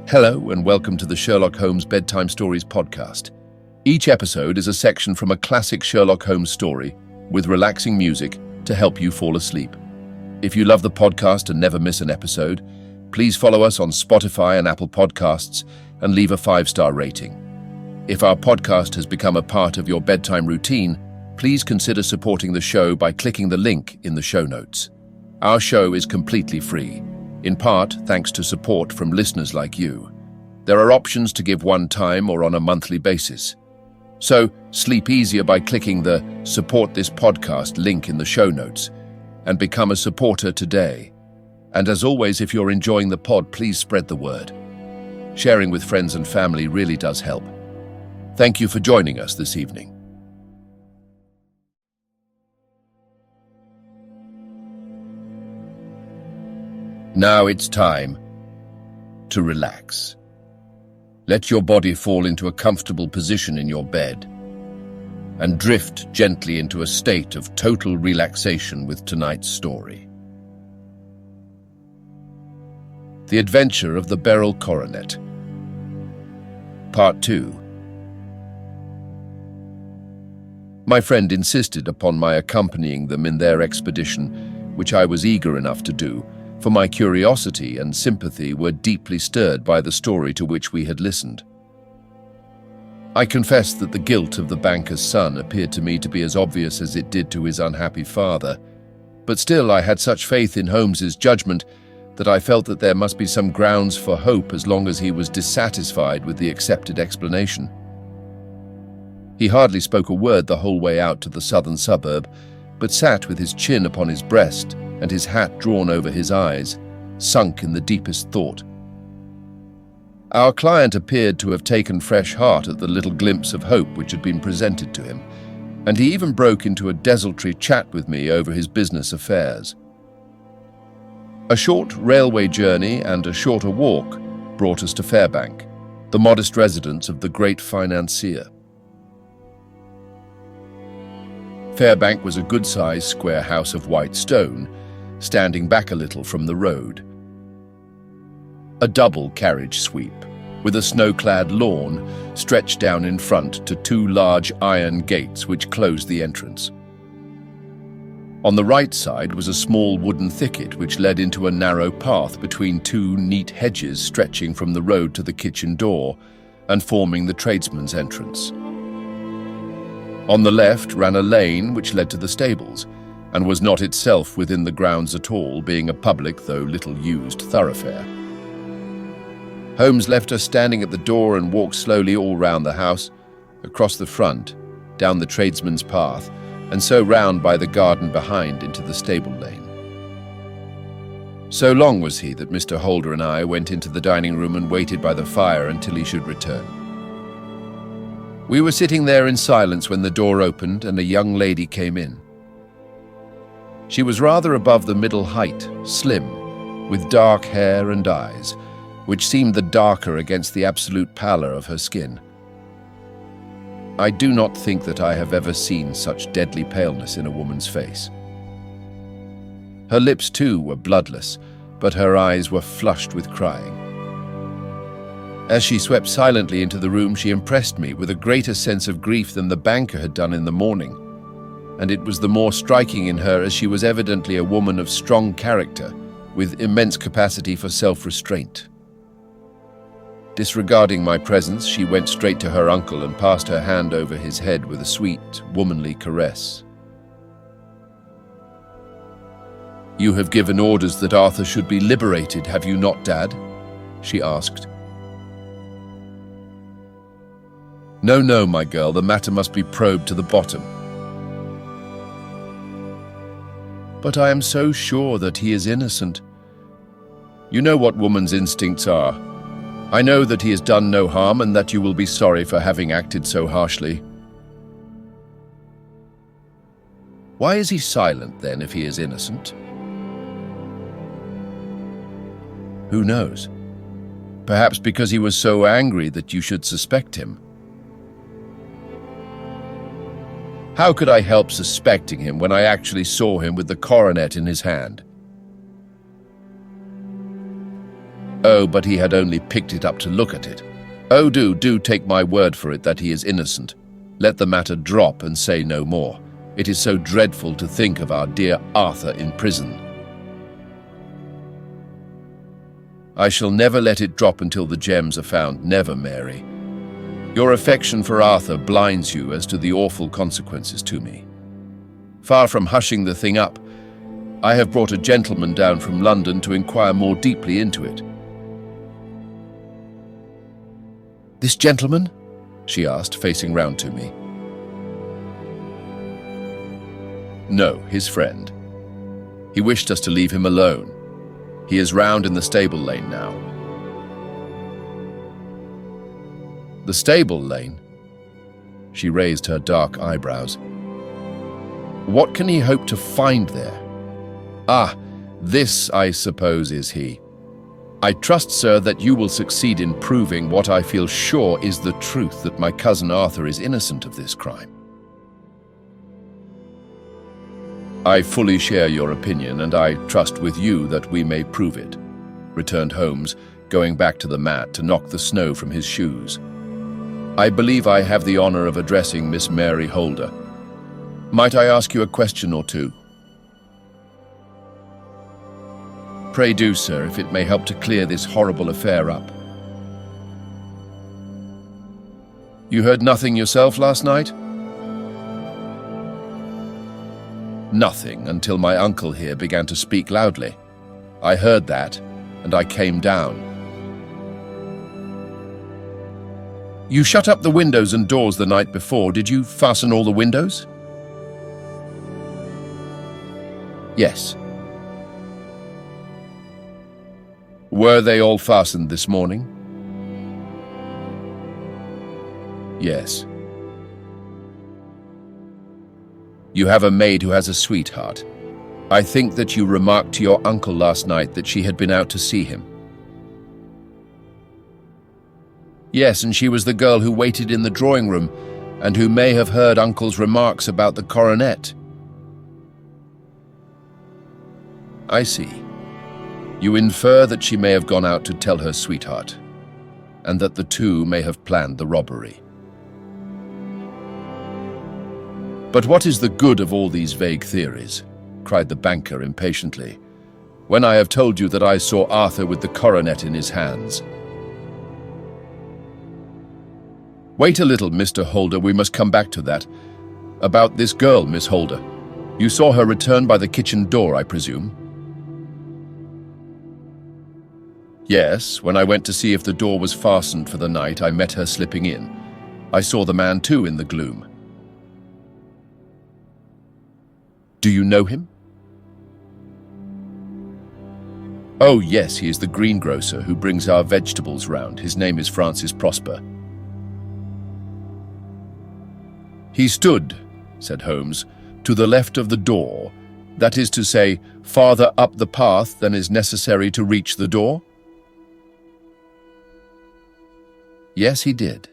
Hello and welcome to the Sherlock Holmes Bedtime Stories podcast. Each episode is a section from a classic Sherlock Holmes story with relaxing music to help you fall asleep. If you love the podcast and never miss an episode, please follow us on Spotify and Apple Podcasts and leave a 5-star rating. If our podcast has become a part of your bedtime routine, please consider supporting the show by clicking the link in the show notes. Our show is completely free, in part thanks to support from listeners like you. There are options to give one time or on a monthly basis. So sleep easier by clicking the Support This Podcast link in the show notes and become a supporter today. And as always, if you're enjoying the pod, please spread the word. Sharing with friends and family really does help. Thank you for joining us this evening. Now it's time to relax. Let your body fall into a comfortable position in your bed and drift gently into a state of total relaxation with tonight's story. The Adventure of the Beryl Coronet. Part 2. My friend insisted upon my accompanying them in their expedition, which I was eager enough to do, for my curiosity and sympathy were deeply stirred by the story to which we had listened. I confess that the guilt of the banker's son appeared to me to be as obvious as it did to his unhappy father, but still I had such faith in Holmes's judgment that I felt that there must be some grounds for hope as long as he was dissatisfied with the accepted explanation. He hardly spoke a word the whole way out to the southern suburb, but sat with his chin upon his breast and his hat drawn over his eyes, sunk in the deepest thought. Our client appeared to have taken fresh heart at the little glimpse of hope which had been presented to him, and he even broke into a desultory chat with me over his business affairs. A short railway journey and a shorter walk brought us to Fairbank, the modest residence of the great financier. Fairbank was a good-sized square house of white stone, standing back a little from the road. A double carriage sweep, with a snow-clad lawn stretched down in front to two large iron gates which closed the entrance. On the right side was a small wooden thicket which led into a narrow path between two neat hedges stretching from the road to the kitchen door and forming the tradesman's entrance. On the left ran a lane which led to the stables, and was not itself within the grounds at all, being a public though little used thoroughfare. Holmes left us standing at the door and walked slowly all round the house, across the front, down the tradesman's path, and so round by the garden behind into the stable lane. So long was he that Mr. Holder and I went into the dining room and waited by the fire until he should return. We were sitting there in silence when the door opened and a young lady came in. She was rather above the middle height, slim, with dark hair and eyes, which seemed the darker against the absolute pallor of her skin. I do not think that I have ever seen such deadly paleness in a woman's face. Her lips, too, were bloodless, but her eyes were flushed with crying. As she swept silently into the room, she impressed me with a greater sense of grief than the banker had done in the morning, and it was the more striking in her as she was evidently a woman of strong character, with immense capacity for self-restraint. Disregarding my presence, she went straight to her uncle and passed her hand over his head with a sweet, womanly caress. "You have given orders that Arthur should be liberated, have you not, Dad?" she asked. No, my girl, the matter must be probed to the bottom." "But I am so sure that he is innocent." "You know what woman's instincts are. I know that he has done no harm and that you will be sorry for having acted so harshly." "Why is he silent, then, if he is innocent?" "Who knows? Perhaps because he was so angry that you should suspect him." "How could I help suspecting him when I actually saw him with the coronet in his hand?" No, but he had only picked it up to look at it. Oh, do take my word for it that he is innocent. Let the matter drop and say no more. It is so dreadful to think of our dear Arthur in prison. I shall never let it drop until the gems are found, never, Mary. Your affection for Arthur blinds you as to the awful consequences to me. Far from hushing the thing up, I have brought a gentleman down from London to inquire more deeply into it. This gentleman? She asked, facing round to me. No, his friend. He wished us to leave him alone. He is round in the stable lane now. The stable lane? She raised her dark eyebrows. What can he hope to find there? Ah, this, I suppose, is he. I trust, sir, that you will succeed in proving what I feel sure is the truth, that my cousin Arthur is innocent of this crime. I fully share your opinion, and I trust with you that we may prove it, returned Holmes, going back to the mat to knock the snow from his shoes. I believe I have the honor of addressing Miss Mary Holder. Might I ask you a question or two? Pray do, sir, if it may help to clear this horrible affair up. You heard nothing yourself last night? Nothing, until my uncle here began to speak loudly. I heard that, and I came down. You shut up the windows and doors the night before. Did you fasten all the windows? Yes. Were they all fastened this morning? Yes. You have a maid who has a sweetheart. I think that you remarked to your uncle last night that she had been out to see him. Yes, and she was the girl who waited in the drawing room and who may have heard Uncle's remarks about the coronet. I see. You infer that she may have gone out to tell her sweetheart, and that the two may have planned the robbery. But what is the good of all these vague theories? Cried the banker impatiently, when I have told you that I saw Arthur with the coronet in his hands. Wait a little, Mr. Holder, we must come back to that. About this girl, Miss Holder. You saw her return by the kitchen door, I presume? Yes, when I went to see if the door was fastened for the night, I met her slipping in. I saw the man too in the gloom. Do you know him? Oh yes, he is the greengrocer who brings our vegetables round. His name is Francis Prosper. He stood, said Holmes, to the left of the door, that is to say, farther up the path than is necessary to reach the door? Yes, he did.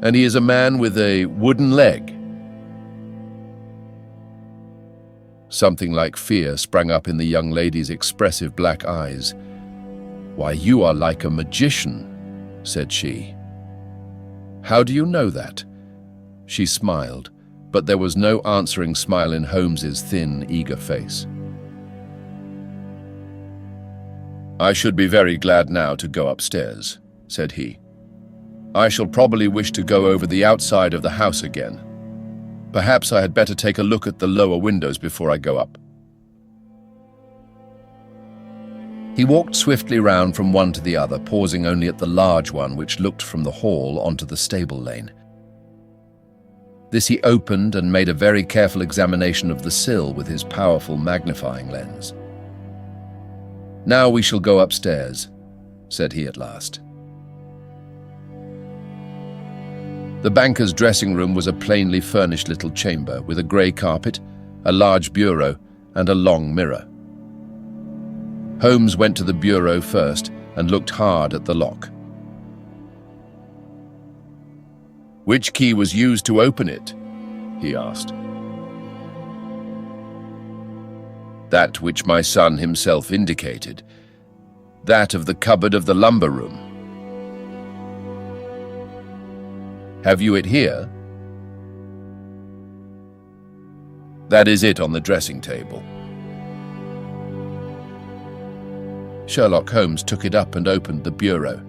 And he is a man with a wooden leg. Something like fear sprang up in the young lady's expressive black eyes. Why, you are like a magician, said she. How do you know that? She smiled, but there was no answering smile in Holmes's thin, eager face. I should be very glad now to go upstairs, said he. I shall probably wish to go over the outside of the house again. Perhaps I had better take a look at the lower windows before I go up. He walked swiftly round from one to the other, pausing only at the large one which looked from the hall onto the stable lane. This he opened and made a very careful examination of the sill with his powerful magnifying lens. Now we shall go upstairs, said he at last. The banker's dressing room was a plainly furnished little chamber with a grey carpet, a large bureau, and a long mirror. Holmes went to the bureau first and looked hard at the lock. Which key was used to open it? He asked. That which my son himself indicated. That of the cupboard of the lumber room. Have you it here? That is it on the dressing table. Sherlock Holmes took it up and opened the bureau.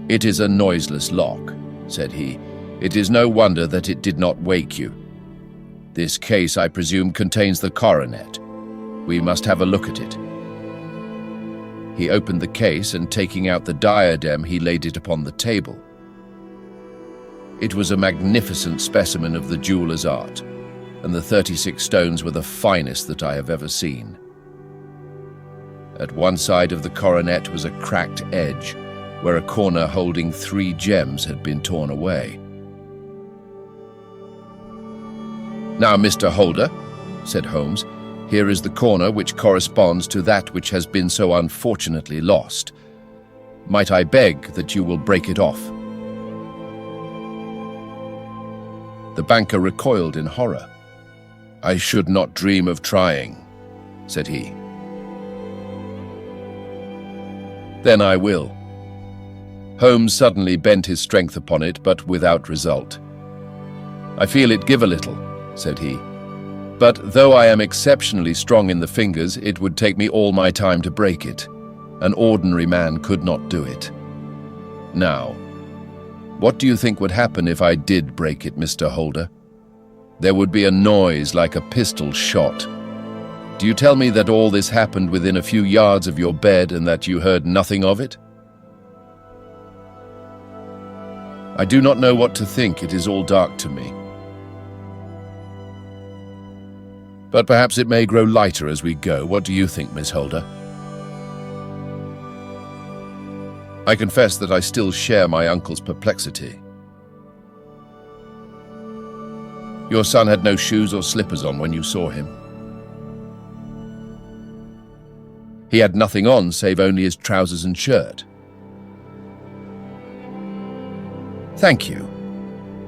It is a noiseless lock, said he. It is no wonder that it did not wake you. This case, I presume, contains the coronet. We must have a look at it. He opened the case and, taking out the diadem, he laid it upon the table. It was a magnificent specimen of the jeweller's art, and the 36 stones were the finest that I have ever seen. At one side of the coronet was a cracked edge, where a corner holding 3 gems had been torn away. Now, Mr. Holder, said Holmes, here is the corner which corresponds to that which has been so unfortunately lost. Might I beg that you will break it off? The banker recoiled in horror. I should not dream of trying, said he. Then I will. Holmes suddenly bent his strength upon it, but without result. I feel it give a little, said he. But though I am exceptionally strong in the fingers, it would take me all my time to break it. An ordinary man could not do it. Now, what do you think would happen if I did break it, Mr. Holder? There would be a noise like a pistol shot. Do you tell me that all this happened within a few yards of your bed and that you heard nothing of it? I do not know what to think. It is all dark to me. But perhaps it may grow lighter as we go. What do you think, Miss Holder? I confess that I still share my uncle's perplexity. Your son had no shoes or slippers on when you saw him. He had nothing on save only his trousers and shirt. Thank you.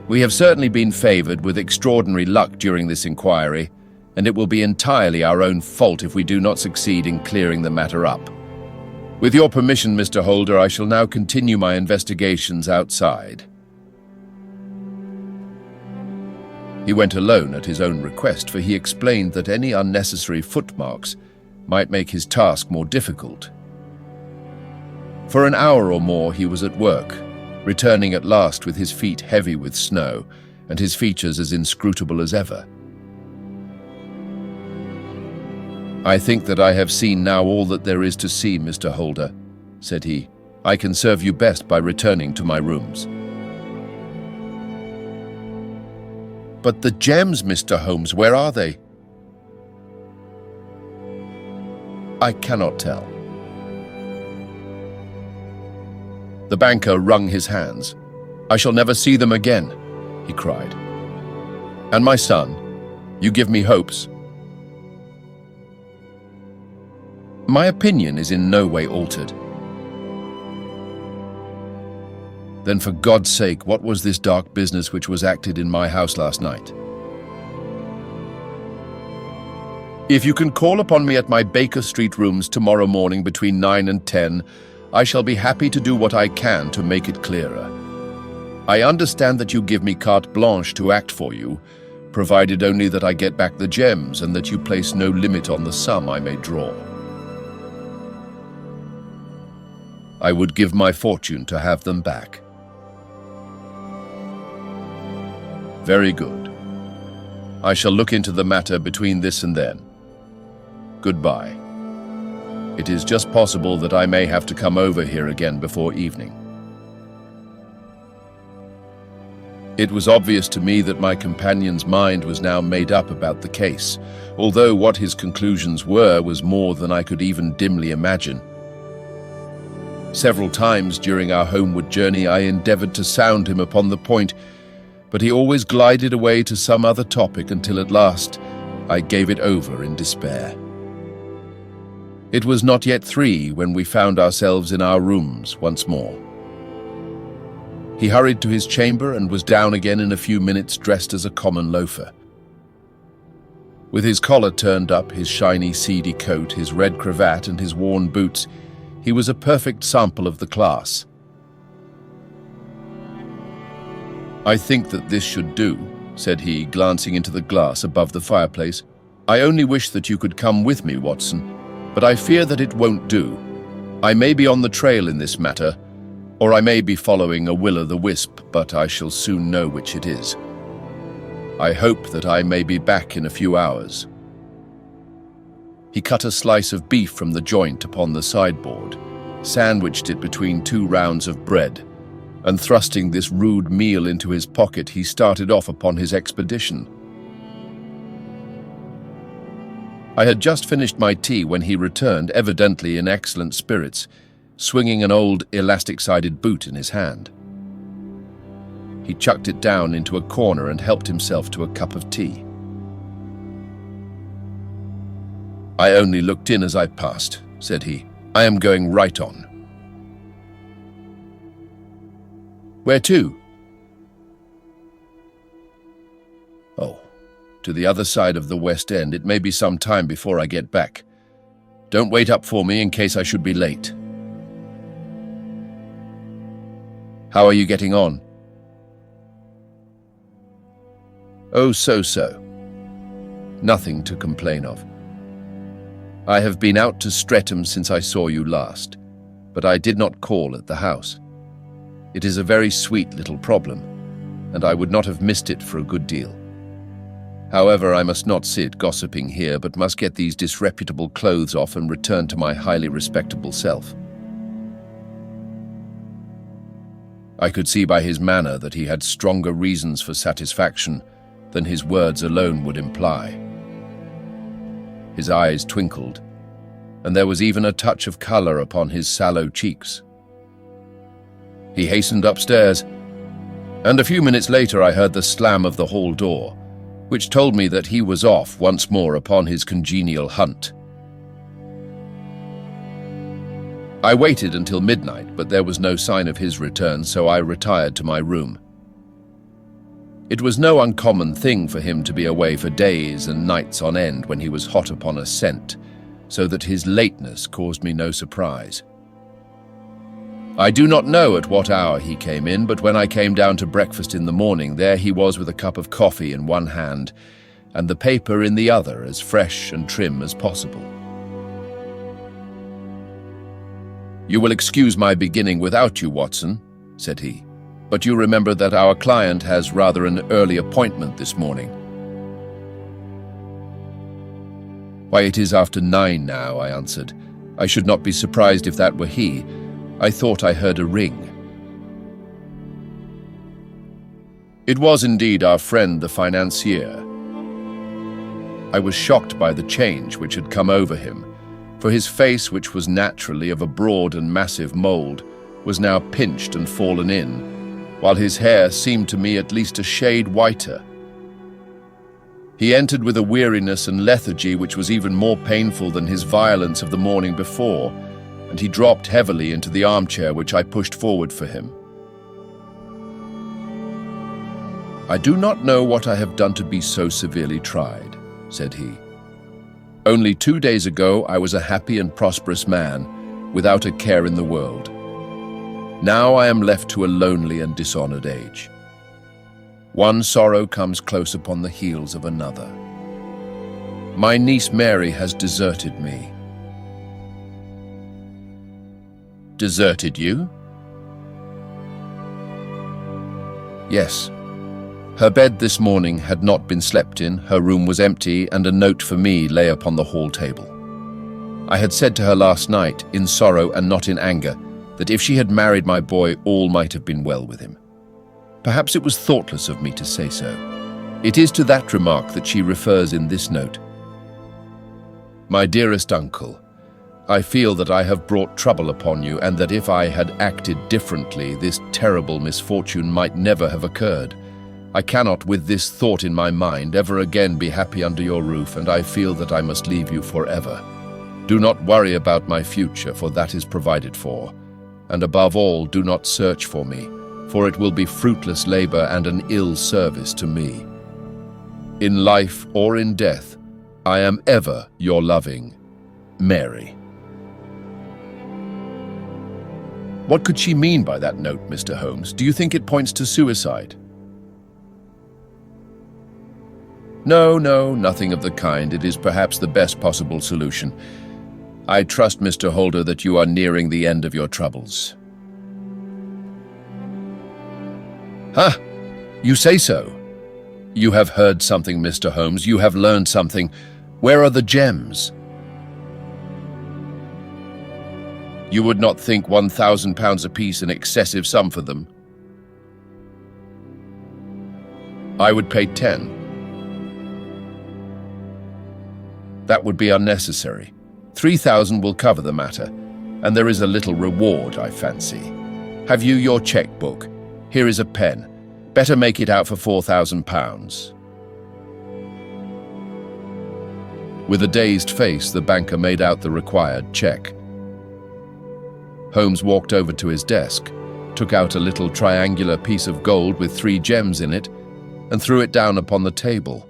We have certainly been favored with extraordinary luck during this inquiry, and it will be entirely our own fault if we do not succeed in clearing the matter up. With your permission, Mr. Holder, I shall now continue my investigations outside. He went alone at his own request, for he explained that any unnecessary footmarks might make his task more difficult. For an hour or more he was at work, returning at last with his feet heavy with snow and his features as inscrutable as ever. I think that I have seen now all that there is to see, Mr. Holder, said he. I can serve you best by returning to my rooms. But the gems, Mr. Holmes, where are they? I cannot tell. The banker wrung his hands. I shall never see them again, he cried. And my son, you give me hopes. My opinion is in no way altered. Then for God's sake, what was this dark business which was acted in my house last night? If you can call upon me at my Baker Street rooms tomorrow morning between 9 and 10, I shall be happy to do what I can to make it clearer. I understand that you give me carte blanche to act for you, provided only that I get back the gems and that you place no limit on the sum I may draw. I would give my fortune to have them back. Very good. I shall look into the matter between this and then. Goodbye. It is just possible that I may have to come over here again before evening. It was obvious to me that my companion's mind was now made up about the case, although what his conclusions were was more than I could even dimly imagine. Several times during our homeward journey I endeavored to sound him upon the point, but he always glided away to some other topic until at last I gave it over in despair. It was not yet 3 when we found ourselves in our rooms once more. He hurried to his chamber and was down again in a few minutes, dressed as a common loafer. With his collar turned up, his shiny, seedy coat, his red cravat, and his worn boots, he was a perfect sample of the class. "I think that this should do," said he, glancing into the glass above the fireplace. "I only wish that you could come with me, Watson, but I fear that it won't do. I may be on the trail in this matter, or I may be following a will-o'-the-wisp, but I shall soon know which it is. I hope that I may be back in a few hours." He cut a slice of beef from the joint upon the sideboard, sandwiched it between 2 rounds of bread, and thrusting this rude meal into his pocket, he started off upon his expedition. I had just finished my tea when he returned, evidently in excellent spirits, swinging an old elastic-sided boot in his hand. He chucked it down into a corner and helped himself to a cup of tea. "I only looked in as I passed," said he. "I am going right on." "Where to?" "Oh, to the other side of the West End. It may be some time before I get back. Don't wait up for me in case I should be late." "How are you getting on?" "Oh, so-so. Nothing to complain of. I have been out to Streatham since I saw you last, but I did not call at the house. It is a very sweet little problem, and I would not have missed it for a good deal. However, I must not sit gossiping here, but must get these disreputable clothes off and return to my highly respectable self." I could see by his manner that he had stronger reasons for satisfaction than his words alone would imply. His eyes twinkled, and there was even a touch of color upon his sallow cheeks. He hastened upstairs, and a few minutes later I heard the slam of the hall door, which told me that he was off once more upon his congenial hunt. I waited until midnight, but there was no sign of his return, so I retired to my room. It was no uncommon thing for him to be away for days and nights on end when he was hot upon a scent, so that his lateness caused me no surprise. I do not know at what hour he came in, but when I came down to breakfast in the morning, there he was with a cup of coffee in one hand and the paper in the other, as fresh and trim as possible. "You will excuse my beginning without you, Watson," said he, "but you remember that our client has rather an early appointment this morning." "Why, it is after 9 now," I answered. "I should not be surprised if that were he. I thought I heard a ring." It was indeed our friend the financier. I was shocked by the change which had come over him, for his face, which was naturally of a broad and massive mould, was now pinched and fallen in, while his hair seemed to me at least a shade whiter. He entered with a weariness and lethargy which was even more painful than his violence of the morning before, and he dropped heavily into the armchair which I pushed forward for him. "I do not know what I have done to be so severely tried," said he. "Only 2 days ago I was a happy and prosperous man, without a care in the world. Now I am left to a lonely and dishonored age. One sorrow comes close upon the heels of another. My niece Mary has deserted me." "Deserted you?" "Yes. Her bed this morning had not been slept in, her room was empty, and a note for me lay upon the hall table. I had said to her last night, in sorrow and not in anger, that if she had married my boy, all might have been well with him. Perhaps it was thoughtless of me to say so. It is to that remark that she refers in this note. My dearest uncle, I feel that I have brought trouble upon you, and that if I had acted differently, this terrible misfortune might never have occurred. I cannot, with this thought in my mind, ever again be happy under your roof, and I feel that I must leave you forever. Do not worry about my future, for that is provided for. And above all, do not search for me, for it will be fruitless labor and an ill service to me. In life or in death, I am ever your loving, Mary. What could she mean by that note, Mr. Holmes? Do you think it points to suicide? No, nothing of the kind. It is perhaps the best possible solution. I trust, Mr. Holder, that you are nearing the end of your troubles. Huh? You say so? You have heard something, Mr. Holmes. You have learned something. Where are the gems? You would not think £1,000 apiece an excessive sum for them? I would pay 10. That would be unnecessary. 3,000 will cover the matter, and there is a little reward, I fancy. Have you your checkbook? Here is a pen. Better make it out for £4,000. With a dazed face, the banker made out the required check. Holmes walked over to his desk, took out a little triangular piece of gold with 3 gems in it, and threw it down upon the table.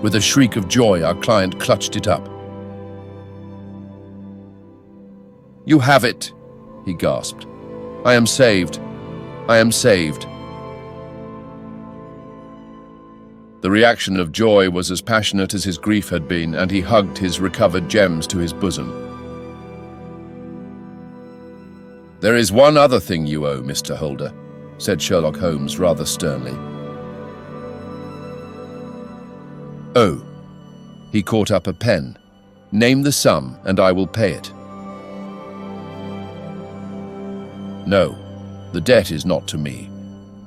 With a shriek of joy, our client clutched it up. "You have it," he gasped. "I am saved. I am saved." The reaction of joy was as passionate as his grief had been, and he hugged his recovered gems to his bosom. "There is one other thing you owe, Mr. Holder," said Sherlock Holmes rather sternly. "Oh." He caught up a pen. "Name the sum, and I will pay it." "No, the debt is not to me.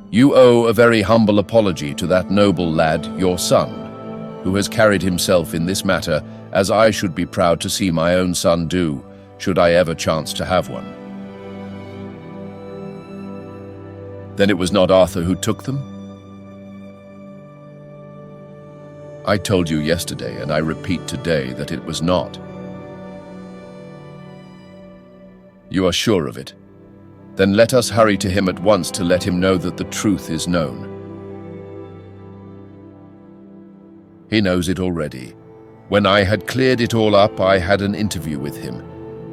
You owe a very humble apology to that noble lad, your son, who has carried himself in this matter as I should be proud to see my own son do, should I ever chance to have one." "Then it was not Arthur who took them?" "I told you yesterday, and I repeat today, that it was not." "You are sure of it? Then let us hurry to him at once to let him know that the truth is known." "He knows it already. When I had cleared it all up, I had an interview with him,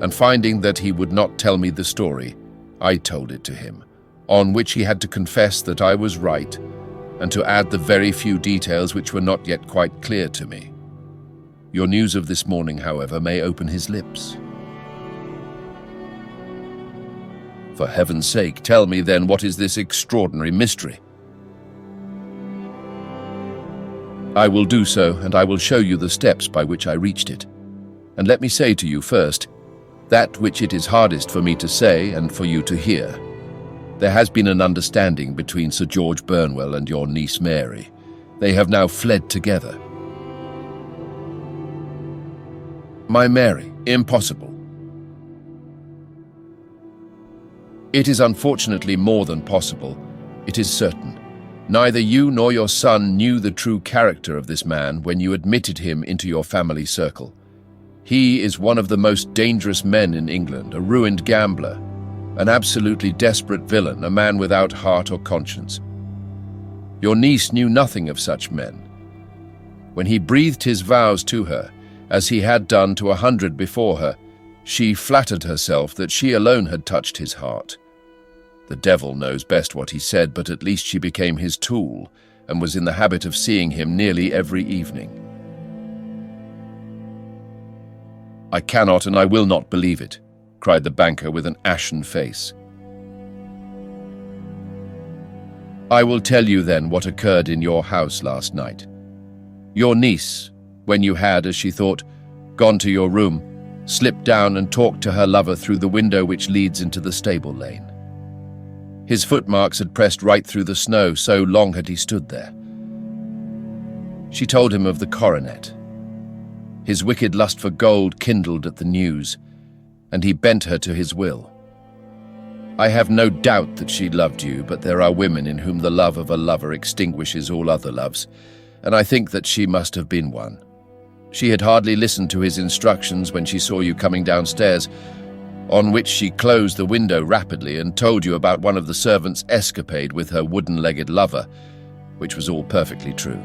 and finding that he would not tell me the story, I told it to him, on which he had to confess that I was right, and to add the very few details which were not yet quite clear to me. Your news of this morning, however, may open his lips." "For heaven's sake, tell me then, what is this extraordinary mystery?" "I will do so, and I will show you the steps by which I reached it. And let me say to you first, that which it is hardest for me to say and for you to hear. There has been an understanding between Sir George Burnwell and your niece Mary. They have now fled together." "My Mary? Impossible." "It is unfortunately more than possible. It is certain. Neither you nor your son knew the true character of this man when you admitted him into your family circle. He is one of the most dangerous men in England, a ruined gambler, an absolutely desperate villain, a man without heart or conscience. Your niece knew nothing of such men. When he breathed his vows to her, as he had done to 100 before her, she flattered herself that she alone had touched his heart. The devil knows best what he said, but at least she became his tool, and was in the habit of seeing him nearly every evening." "I cannot and I will not believe it," cried the banker with an ashen face. "I will tell you then what occurred in your house last night. Your niece, when you had, as she thought, gone to your room, slipped down and talked to her lover through the window which leads into the stable lane. His footmarks had pressed right through the snow, so long had he stood there. She told him of the coronet. His wicked lust for gold kindled at the news, and he bent her to his will. I have no doubt that she loved you, but there are women in whom the love of a lover extinguishes all other loves, and I think that she must have been one. She had hardly listened to his instructions when she saw you coming downstairs, on which she closed the window rapidly and told you about one of the servants' escapade with her wooden-legged lover, which was all perfectly true.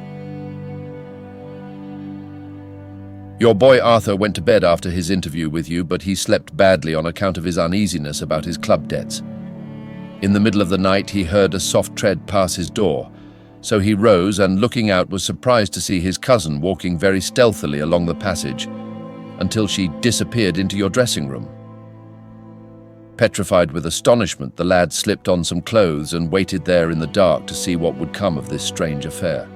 Your boy Arthur went to bed after his interview with you, but he slept badly on account of his uneasiness about his club debts. In the middle of the night, he heard a soft tread pass his door, so he rose and, looking out, was surprised to see his cousin walking very stealthily along the passage until she disappeared into your dressing room. Petrified with astonishment, the lad slipped on some clothes and waited there in the dark to see what would come of this strange affair.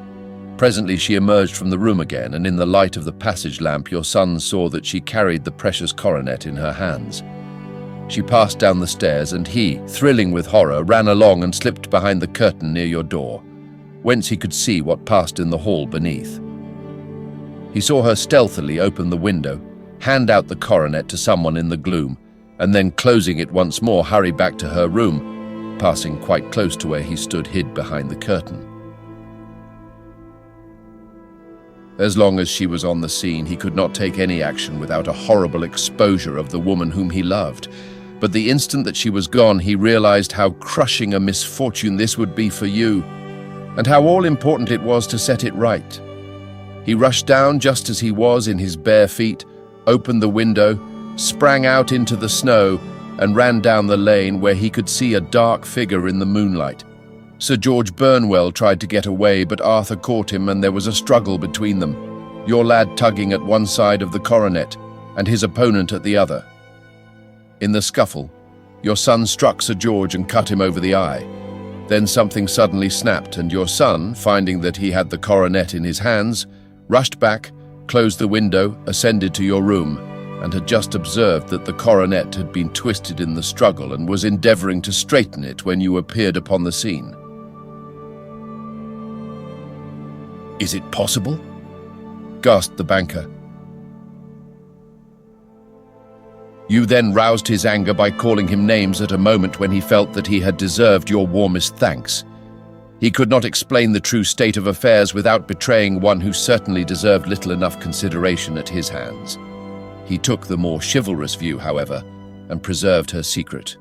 Presently she emerged from the room again, and in the light of the passage lamp your son saw that she carried the precious coronet in her hands. She passed down the stairs, and he, thrilling with horror, ran along and slipped behind the curtain near your door, whence he could see what passed in the hall beneath. He saw her stealthily open the window, hand out the coronet to someone in the gloom, and then, closing it once more, hurry back to her room, passing quite close to where he stood hid behind the curtain. As long as she was on the scene, he could not take any action without a horrible exposure of the woman whom he loved. But the instant that she was gone, he realized how crushing a misfortune this would be for you, and how all-important it was to set it right. He rushed down just as he was in his bare feet, opened the window, sprang out into the snow, and ran down the lane where he could see a dark figure in the moonlight. Sir George Burnwell tried to get away, but Arthur caught him, and there was a struggle between them, your lad tugging at one side of the coronet and his opponent at the other. In the scuffle, your son struck Sir George and cut him over the eye. Then something suddenly snapped, and your son, finding that he had the coronet in his hands, rushed back, closed the window, ascended to your room, and had just observed that the coronet had been twisted in the struggle and was endeavoring to straighten it when you appeared upon the scene. "Is it possible?" gasped the banker. You then roused his anger by calling him names at a moment when he felt that he had deserved your warmest thanks. He could not explain the true state of affairs without betraying one who certainly deserved little enough consideration at his hands. He took the more chivalrous view, however, and preserved her secret.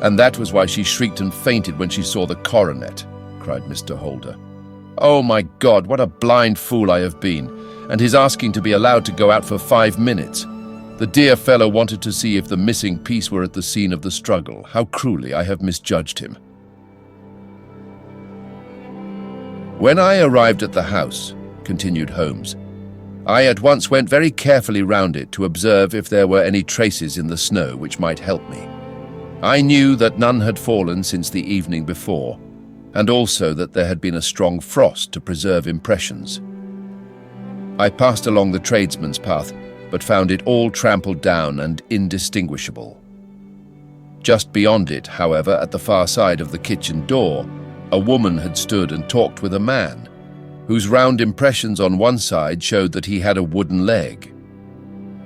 "And that was why she shrieked and fainted when she saw the coronet," cried Mr. Holder. "Oh my God, what a blind fool I have been, and his asking to be allowed to go out for 5 minutes. The dear fellow wanted to see if the missing piece were at the scene of the struggle. How cruelly I have misjudged him." "When I arrived at the house," continued Holmes, "I at once went very carefully round it to observe if there were any traces in the snow which might help me. I knew that none had fallen since the evening before, and also that there had been a strong frost to preserve impressions. I passed along the tradesman's path, but found it all trampled down and indistinguishable. Just beyond it, however, at the far side of the kitchen door, a woman had stood and talked with a man, whose round impressions on one side showed that he had a wooden leg.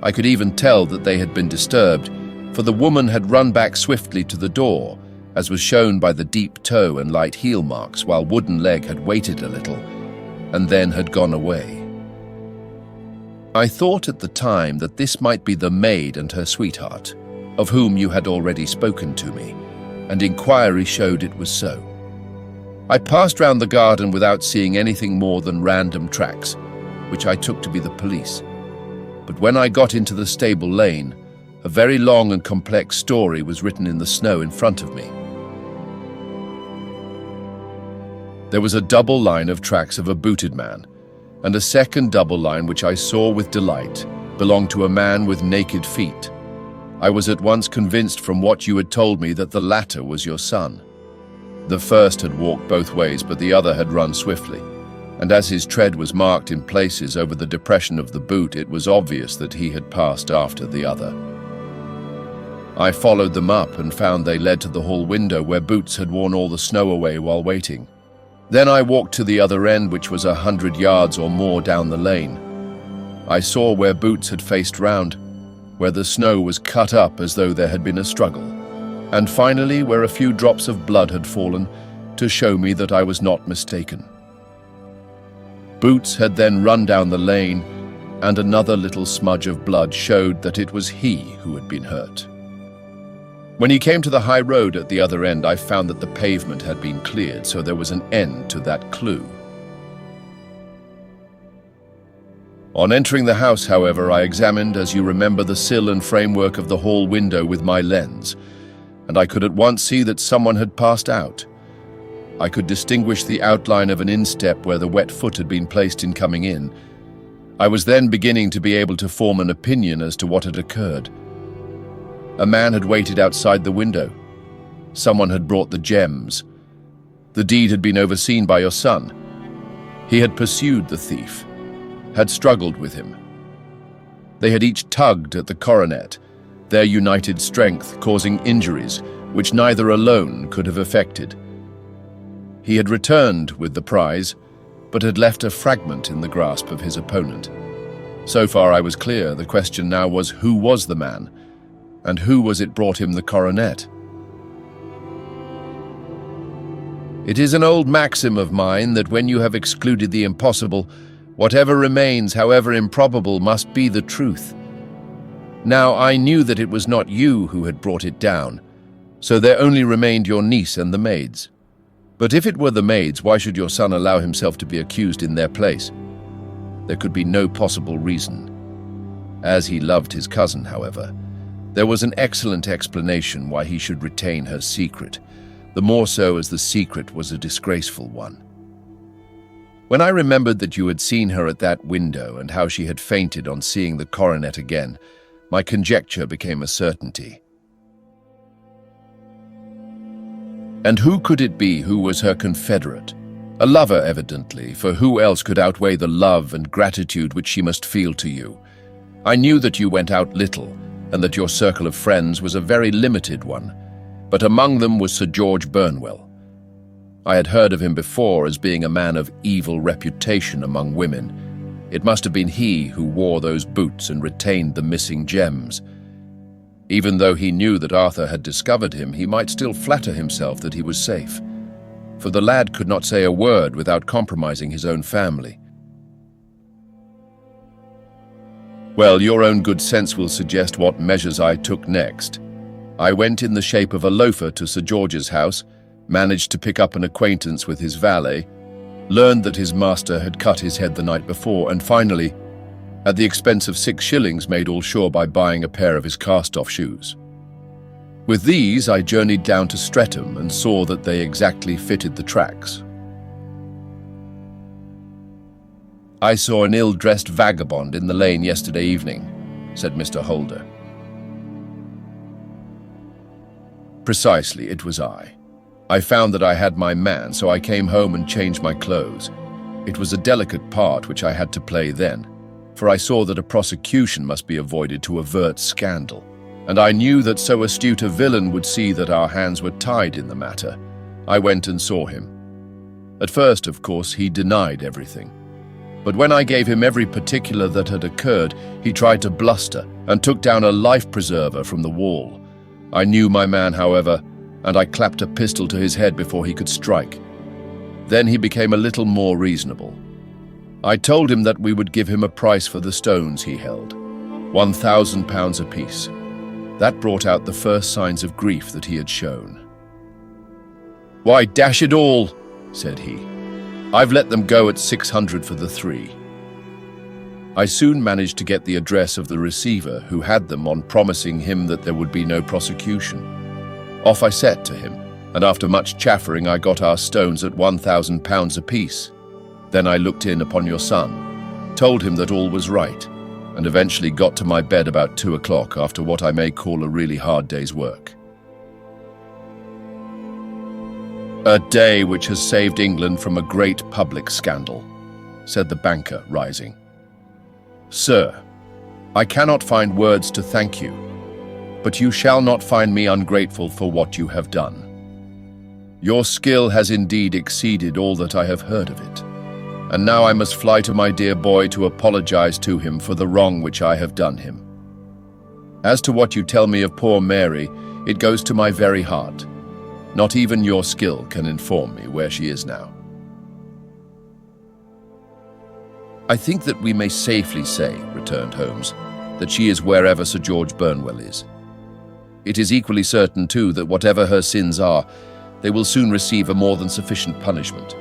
I could even tell that they had been disturbed, for the woman had run back swiftly to the door, as was shown by the deep toe and light heel marks, while wooden leg had waited a little, and then had gone away. I thought at the time that this might be the maid and her sweetheart, of whom you had already spoken to me, and inquiry showed it was so. I passed round the garden without seeing anything more than random tracks, which I took to be the police. But when I got into the stable lane, a very long and complex story was written in the snow in front of me. There was a double line of tracks of a booted man, and a second double line which I saw with delight belonged to a man with naked feet. I was at once convinced from what you had told me that the latter was your son. The first had walked both ways, but the other had run swiftly, and as his tread was marked in places over the depression of the boot, it was obvious that he had passed after the other. I followed them up and found they led to the hall window where Boots had worn all the snow away while waiting. Then I walked to the other end, which was 100 yards or more down the lane. I saw where Boots had faced round, where the snow was cut up as though there had been a struggle, and finally where a few drops of blood had fallen to show me that I was not mistaken. Boots had then run down the lane, and another little smudge of blood showed that it was he who had been hurt. When he came to the high road at the other end, I found that the pavement had been cleared, so there was an end to that clue. On entering the house, however, I examined, as you remember, the sill and framework of the hall window with my lens, and I could at once see that someone had passed out. I could distinguish the outline of an instep where the wet foot had been placed in coming in. I was then beginning to be able to form an opinion as to what had occurred. A man had waited outside the window. Someone had brought the gems. The deed had been overseen by your son. He had pursued the thief, had struggled with him. They had each tugged at the coronet, their united strength causing injuries which neither alone could have effected. He had returned with the prize, but had left a fragment in the grasp of his opponent. So far I was clear. The question now was, who was the man, and who was it brought him the coronet? It is an old maxim of mine that when you have excluded the impossible, whatever remains, however improbable, must be the truth. Now I knew that it was not you who had brought it down, so there only remained your niece and the maids. But if it were the maids, why should your son allow himself to be accused in their place? There could be no possible reason. As he loved his cousin, however, there was an excellent explanation why he should retain her secret, the more so as the secret was a disgraceful one. When I remembered that you had seen her at that window and how she had fainted on seeing the coronet again, my conjecture became a certainty. And who could it be who was her confederate? A lover, evidently, for who else could outweigh the love and gratitude which she must feel to you? I knew that you went out little, and that your circle of friends was a very limited one, but among them was Sir George Burnwell. I had heard of him before as being a man of evil reputation among women. It must have been he who wore those boots and retained the missing gems. Even though he knew that Arthur had discovered him, he might still flatter himself that he was safe, for the lad could not say a word without compromising his own family. Well, your own good sense will suggest what measures I took next. I went in the shape of a loafer to Sir George's house, managed to pick up an acquaintance with his valet, learned that his master had cut his head the night before, and finally, at the expense of 6 shillings, made all sure by buying a pair of his cast-off shoes. With these, I journeyed down to Streatham and saw that they exactly fitted the tracks. I saw an ill-dressed vagabond in the lane yesterday evening, said Mr. Holder. Precisely, it was I. I found that I had my man, so I came home and changed my clothes. It was a delicate part which I had to play then, for I saw that a prosecution must be avoided to avert scandal, and I knew that so astute a villain would see that our hands were tied in the matter. I went and saw him. At first, of course, he denied everything. But when I gave him every particular that had occurred, he tried to bluster and took down a life-preserver from the wall. I knew my man, however, and I clapped a pistol to his head before he could strike. Then he became a little more reasonable. I told him that we would give him a price for the stones he held, £1,000 apiece. That brought out the first signs of grief that he had shown. "Why, dash it all," said he, "I've let them go at 600 for the 3. I soon managed to get the address of the receiver who had them on promising him that there would be no prosecution. Off I set to him, and after much chaffering I got our stones at £1,000 apiece. Then I looked in upon your son, told him that all was right, and eventually got to my bed about 2 o'clock after what I may call a really hard day's work. A day which has saved England from a great public scandal," said the banker, rising. "Sir, I cannot find words to thank you, but you shall not find me ungrateful for what you have done. Your skill has indeed exceeded all that I have heard of it, and now I must fly to my dear boy to apologize to him for the wrong which I have done him. As to what you tell me of poor Mary, it goes to my very heart. Not even your skill can inform me where she is now." "I think that we may safely say," returned Holmes, "that she is wherever Sir George Burnwell is. It is equally certain, too, that whatever her sins are, they will soon receive a more than sufficient punishment.